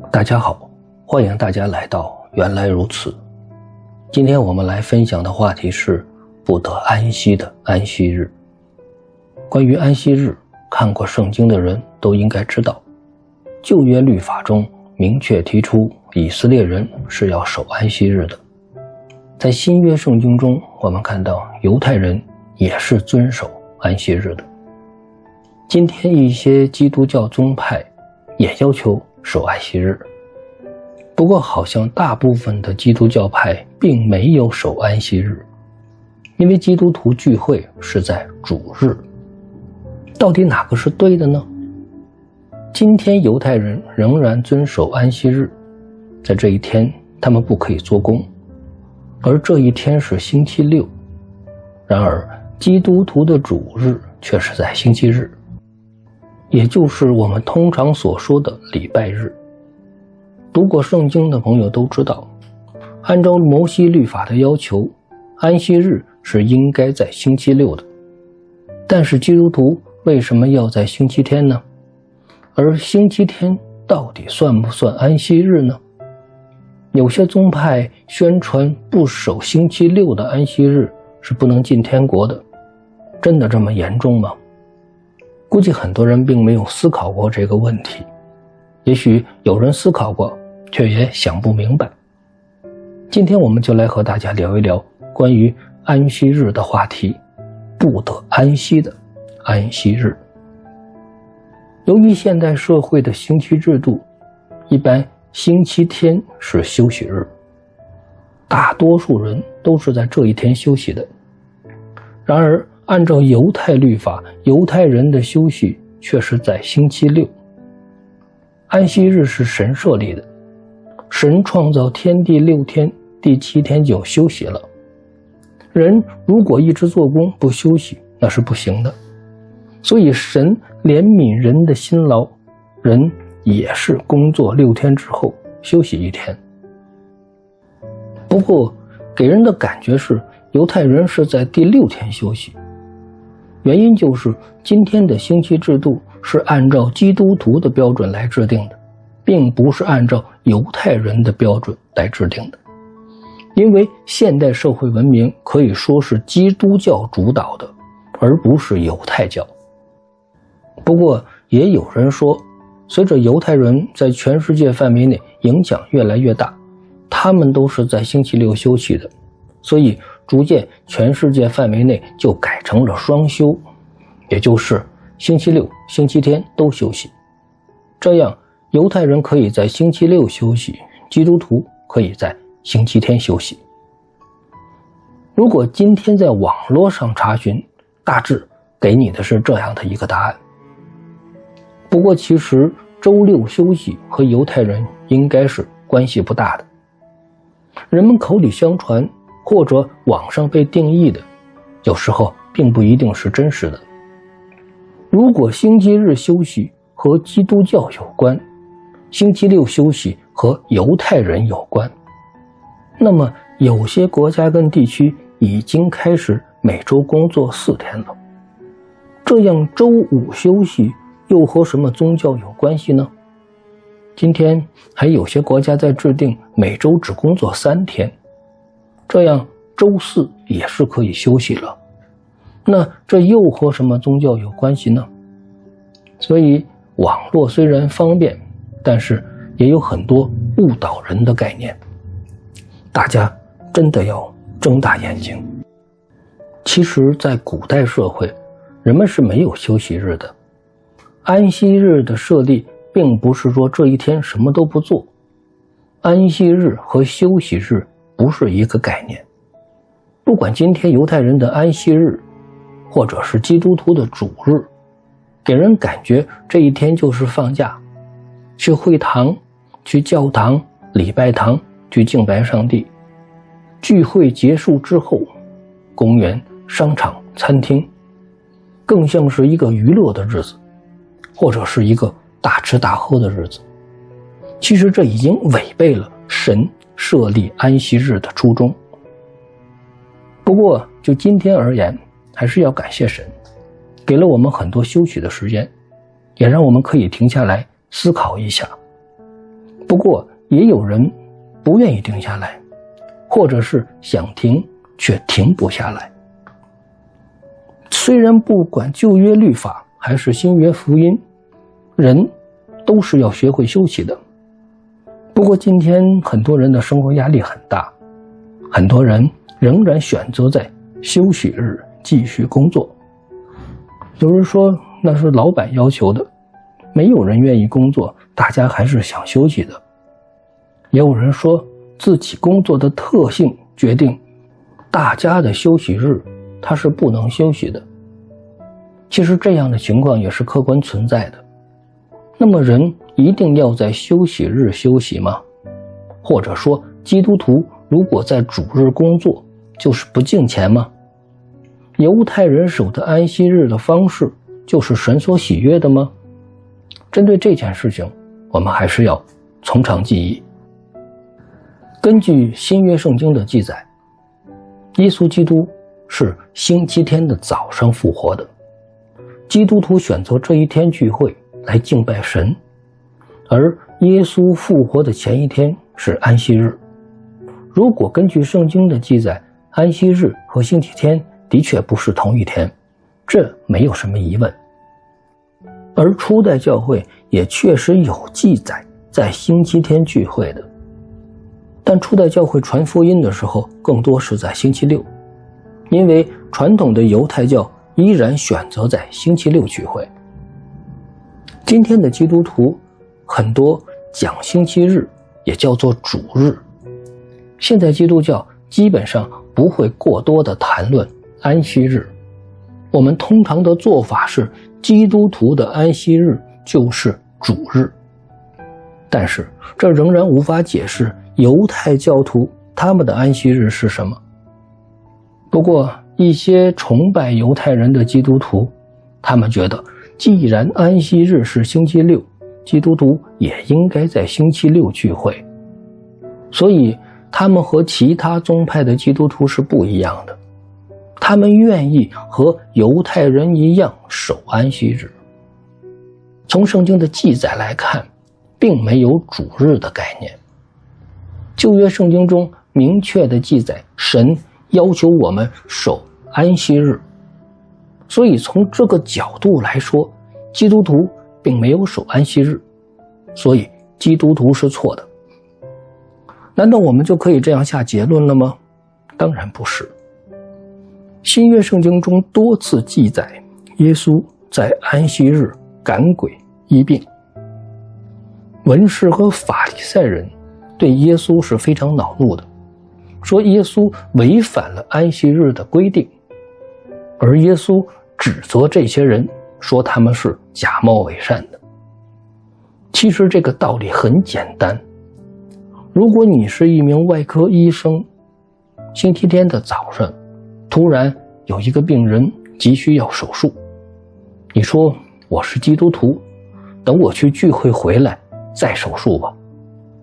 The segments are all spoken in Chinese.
大家好，欢迎大家来到原来如此。今天我们来分享的话题是不得安息的安息日。关于安息日，看过圣经的人都应该知道，旧约律法中明确提出以色列人是要守安息日的。在新约圣经中，我们看到犹太人也是遵守安息日的。今天一些基督教宗派也要求守安息日，不过好像大部分的基督教派并没有守安息日，因为基督徒聚会是在主日。到底哪个是对的呢？今天犹太人仍然遵守安息日，在这一天他们不可以做工，而这一天是星期六。然而基督徒的主日却是在星期日，也就是我们通常所说的礼拜日。读过圣经的朋友都知道，按照摩西律法的要求，安息日是应该在星期六的。但是基督徒为什么要在星期天呢？而星期天到底算不算安息日呢？有些宗派宣传不守星期六的安息日是不能进天国的，真的这么严重吗？估计很多人并没有思考过这个问题，也许有人思考过，却也想不明白。今天我们就来和大家聊一聊关于安息日的话题，不得安息的安息日。由于现代社会的星期制度，一般星期天是休息日，大多数人都是在这一天休息的。然而按照犹太律法，犹太人的休息却是在星期六。安息日是神设立的，神创造天地6天，第7天就休息了。人如果一直做工不休息，那是不行的。所以神怜悯人的辛劳，人也是工作6天之后休息1天。不过给人的感觉是犹太人是在第6天休息，原因就是今天的星期制度是按照基督徒的标准来制定的，并不是按照犹太人的标准来制定的。因为现代社会文明可以说是基督教主导的，而不是犹太教。不过也有人说，随着犹太人在全世界范围内影响越来越大，他们都是在星期六休息的，所以逐渐全世界范围内就改成了双休，也就是星期六、星期天都休息。这样犹太人可以在星期六休息，基督徒可以在星期天休息。如果今天在网络上查询，大致给你的是这样的一个答案。不过其实周六休息和犹太人应该是关系不大的。人们口里相传或者网上被定义的，有时候并不一定是真实的。如果星期日休息和基督教有关，星期六休息和犹太人有关，那么有些国家跟地区已经开始每周工作4天了。这样周5休息又和什么宗教有关系呢？今天还有些国家在制定每周只工作3天，这样周4也是可以休息了。那这又和什么宗教有关系呢？所以网络虽然方便，但是也有很多误导人的概念，大家真的要睁大眼睛。其实在古代社会，人们是没有休息日的。安息日的设立并不是说这一天什么都不做，安息日和休息日不是一个概念。不管今天犹太人的安息日，或者是基督徒的主日，给人感觉这一天就是放假，去会堂、去教堂、礼拜堂去敬拜上帝。聚会结束之后，公园、商场、餐厅，更像是一个娱乐的日子，或者是一个大吃大喝的日子。其实这已经违背了神设立安息日的初衷。不过就今天而言，还是要感谢神，给了我们很多休息的时间，也让我们可以停下来思考一下。不过也有人不愿意停下来，或者是想停却停不下来。虽然不管旧约律法还是新约福音，人都是要学会休息的。不过今天很多人的生活压力很大，很多人仍然选择在休息日继续工作。有人说那是老板要求的，没有人愿意工作，大家还是想休息的。也有人说自己工作的特性决定大家的休息日他是不能休息的。其实这样的情况也是客观存在的。那么人一定要在休息日休息吗？或者说基督徒如果在主日工作就是不敬虔吗？犹太人守的安息日的方式就是神所喜悦的吗？针对这件事情，我们还是要从长计议。根据新约圣经的记载，耶稣基督是星期天的早上复活的。基督徒选择这一天聚会来敬拜神，而耶稣复活的前一天是安息日。如果根据圣经的记载，安息日和星期天的确不是同一天，这没有什么疑问。而初代教会也确实有记载在星期天聚会的，但初代教会传福音的时候更多是在星期六，因为传统的犹太教依然选择在星期六聚会。今天的基督徒很多讲星期日也叫做主日。现在基督教基本上不会过多的谈论安息日，我们通常的做法是基督徒的安息日就是主日。但是这仍然无法解释犹太教徒他们的安息日是什么。不过一些崇拜犹太人的基督徒，他们觉得既然安息日是星期六，基督徒也应该在星期六聚会，所以他们和其他宗派的基督徒是不一样的，他们愿意和犹太人一样守安息日。从圣经的记载来看，并没有主日的概念。旧约圣经中明确的记载，神要求我们守安息日，所以从这个角度来说，基督徒并没有守安息日，所以基督徒是错的。难道我们就可以这样下结论了吗？当然不是。新约圣经中多次记载耶稣在安息日赶鬼医病。文士和法利赛人对耶稣是非常恼怒的，说耶稣违反了安息日的规定，而耶稣指责这些人，说他们是假冒伪善的。其实这个道理很简单，如果你是一名外科医生，星期天的早上突然有一个病人急需要手术，你说我是基督徒，等我去聚会回来再手术吧，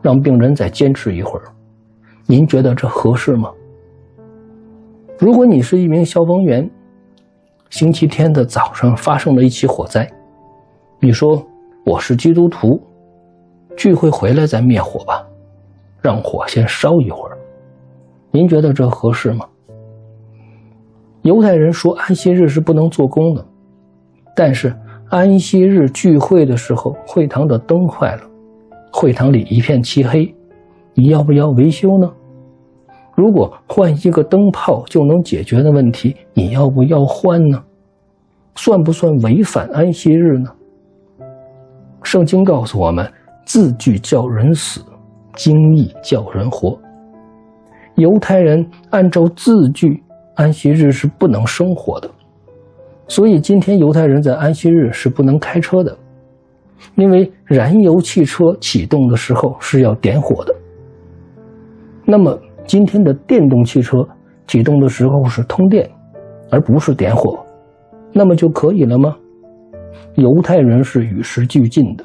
让病人再坚持一会儿，您觉得这合适吗？如果你是一名消防员，星期天的早上发生了一起火灾，你说我是基督徒，聚会回来再灭火吧，让火先烧一会儿，您觉得这合适吗？犹太人说安息日是不能做工的，但是安息日聚会的时候，会堂的灯坏了，会堂里一片漆黑，你要不要维修呢？如果换一个灯泡就能解决的问题，你要不要换呢？算不算违反安息日呢？圣经告诉我们，字句叫人死，经意叫人活。犹太人按照字句，安息日是不能生活的，所以今天犹太人在安息日是不能开车的，因为燃油汽车启动的时候是要点火的。那么今天的电动汽车启动的时候是通电，而不是点火，那么就可以了吗？犹太人是与时俱进的，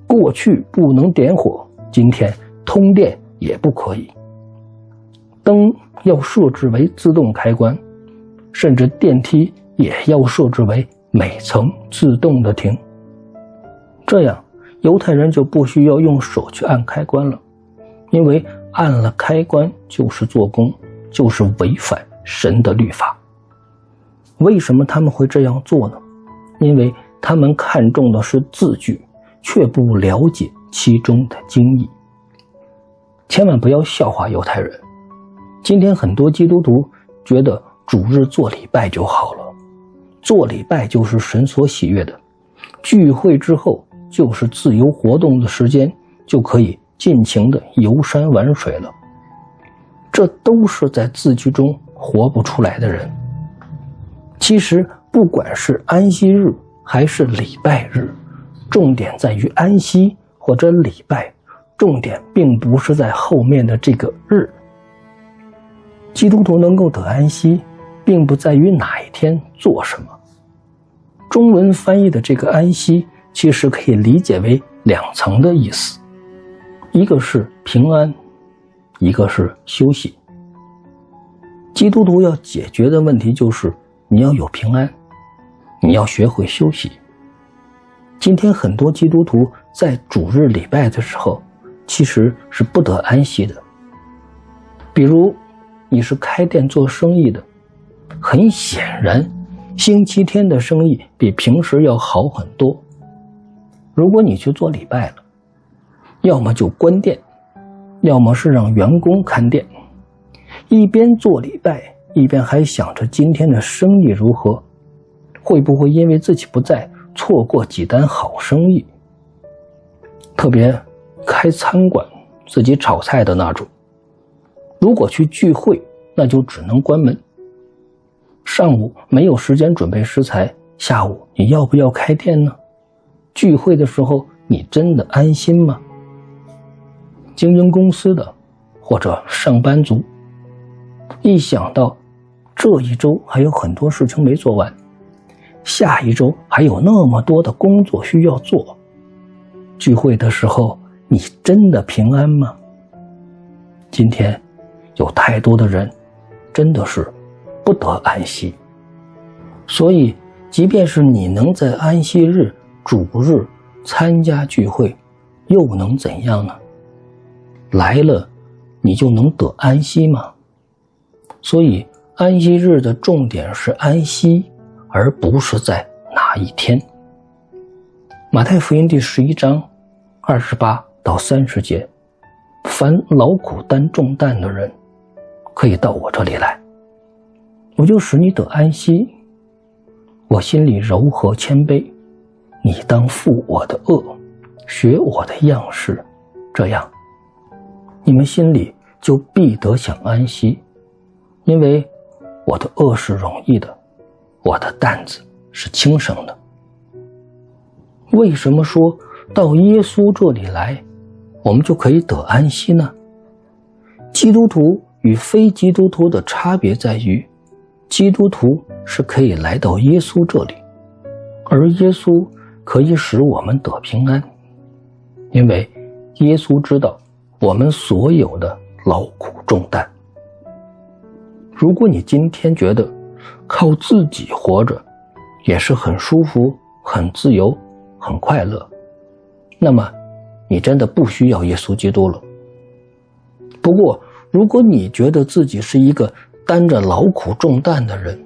过去不能点火，今天通电也不可以。灯要设置为自动开关，甚至电梯也要设置为每层自动的停。这样犹太人就不需要用手去按开关了，因为按了开关就是做工，就是违反神的律法。为什么他们会这样做呢？因为他们看重的是字句，却不了解其中的精义。千万不要笑话犹太人。今天很多基督徒觉得主日做礼拜就好了，做礼拜就是神所喜悦的，聚会之后就是自由活动的时间，就可以尽情的游山玩水了。这都是在字句中活不出来的人。其实不管是安息日还是礼拜日，重点在于安息或者礼拜，重点并不是在后面的这个日。基督徒能够得安息，并不在于哪一天做什么。中文翻译的这个安息，其实可以理解为两层的意思，一个是平安，一个是休息。基督徒要解决的问题就是你要有平安，你要学会休息。今天很多基督徒在主日礼拜的时候，其实是不得安息的。比如你是开店做生意的，很显然星期天的生意比平时要好很多。如果你去做礼拜了，要么就关店，要么是让员工看店，一边做礼拜一边还想着今天的生意如何，会不会因为自己不在错过几单好生意。特别开餐馆自己炒菜的那种，如果去聚会那就只能关门。上午没有时间准备食材，下午你要不要开店呢？聚会的时候你真的安心吗？经营公司的或者上班族，一想到这一周还有很多事情没做完，下一周还有那么多的工作需要做，聚会的时候你真的平安吗？今天有太多的人真的是不得安息，所以即便是你能在安息日、主日参加聚会，又能怎样呢？来了你就能得安息吗？所以安息日的重点是安息，而不是在哪一天。马太福音第11章28到30节，凡劳苦担重担的人，可以到我这里来，我就使你得安息。我心里柔和谦卑，你当负我的恶，学我的样式，这样你们心里就必得享安息。因为我的恶是容易的，我的担子是轻省的。为什么说到耶稣这里来，我们就可以得安息呢？基督徒与非基督徒的差别在于，基督徒是可以来到耶稣这里，而耶稣可以使我们得平安，因为耶稣知道我们所有的劳苦重担。如果你今天觉得靠自己活着也是很舒服、很自由、很快乐，那么你真的不需要耶稣基督了。不过如果你觉得自己是一个担着劳苦重担的人，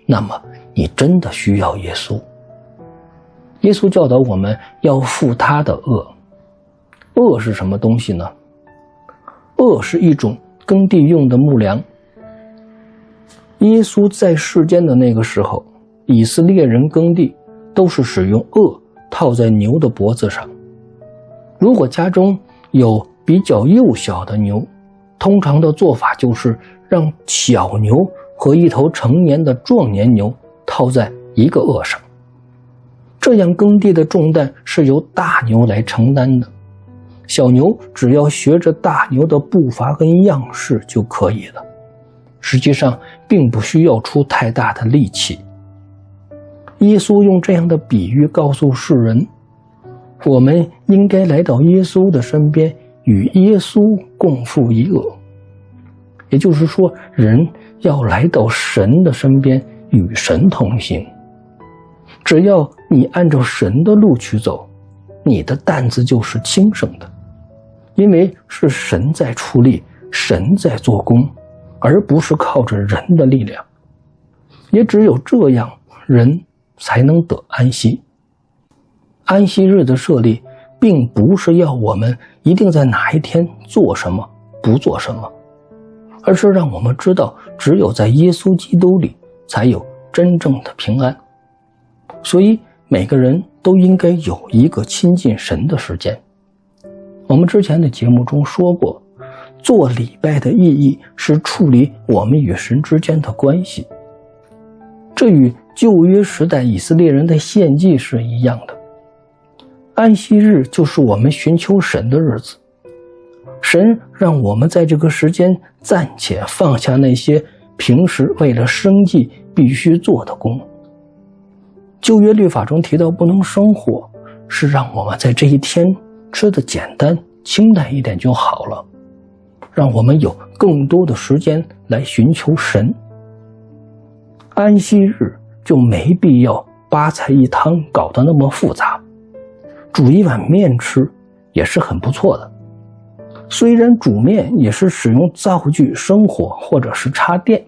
那么你真的需要耶稣。耶稣教导我们要负他的恶。恶是什么东西呢？恶是一种耕地用的木粮。耶稣在世间的那个时候，以色列人耕地都是使用轭套在牛的脖子上。如果家中有比较幼小的牛，通常的做法就是让小牛和一头成年的壮年牛套在一个轭上，这样耕地的重担是由大牛来承担的，小牛只要学着大牛的步伐跟样式就可以了，实际上并不需要出太大的力气。耶稣用这样的比喻告诉世人，我们应该来到耶稣的身边，与耶稣共负一轭。也就是说，人要来到神的身边，与神同行。只要你按照神的路去走，你的担子就是轻省的，因为是神在出力，神在做工，而不是靠着人的力量。也只有这样，人才能得安息。安息日的设立，并不是要我们一定在哪一天做什么，不做什么，而是让我们知道，只有在耶稣基督里，才有真正的平安。所以每个人都应该有一个亲近神的时间。我们之前的节目中说过，做礼拜的意义是处理我们与神之间的关系。这与旧约时代以色列人的献祭是一样的。安息日就是我们寻求神的日子，神让我们在这个时间暂且放下那些平时为了生计必须做的工。旧约律法中提到不能生火，是让我们在这一天吃得简单清淡一点就好了，让我们有更多的时间来寻求神。安息日就没必要8菜1汤搞得那么复杂，煮一碗面吃也是很不错的。虽然煮面也是使用灶具生火或者是插电，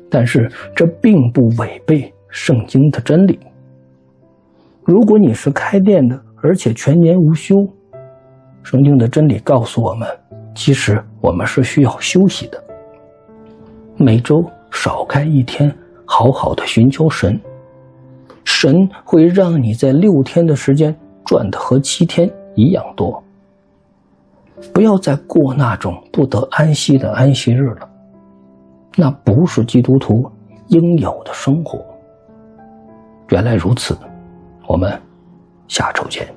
但是这并不违背圣经的真理。如果你是开店的，而且全年无休，圣经的真理告诉我们，其实我们是需要休息的。每周少开1天，好好的寻求神，神会让你在6天的时间赚得和7天一样多。不要再过那种不得安息的安息日了，那不是基督徒应有的生活。原来如此，我们下周见。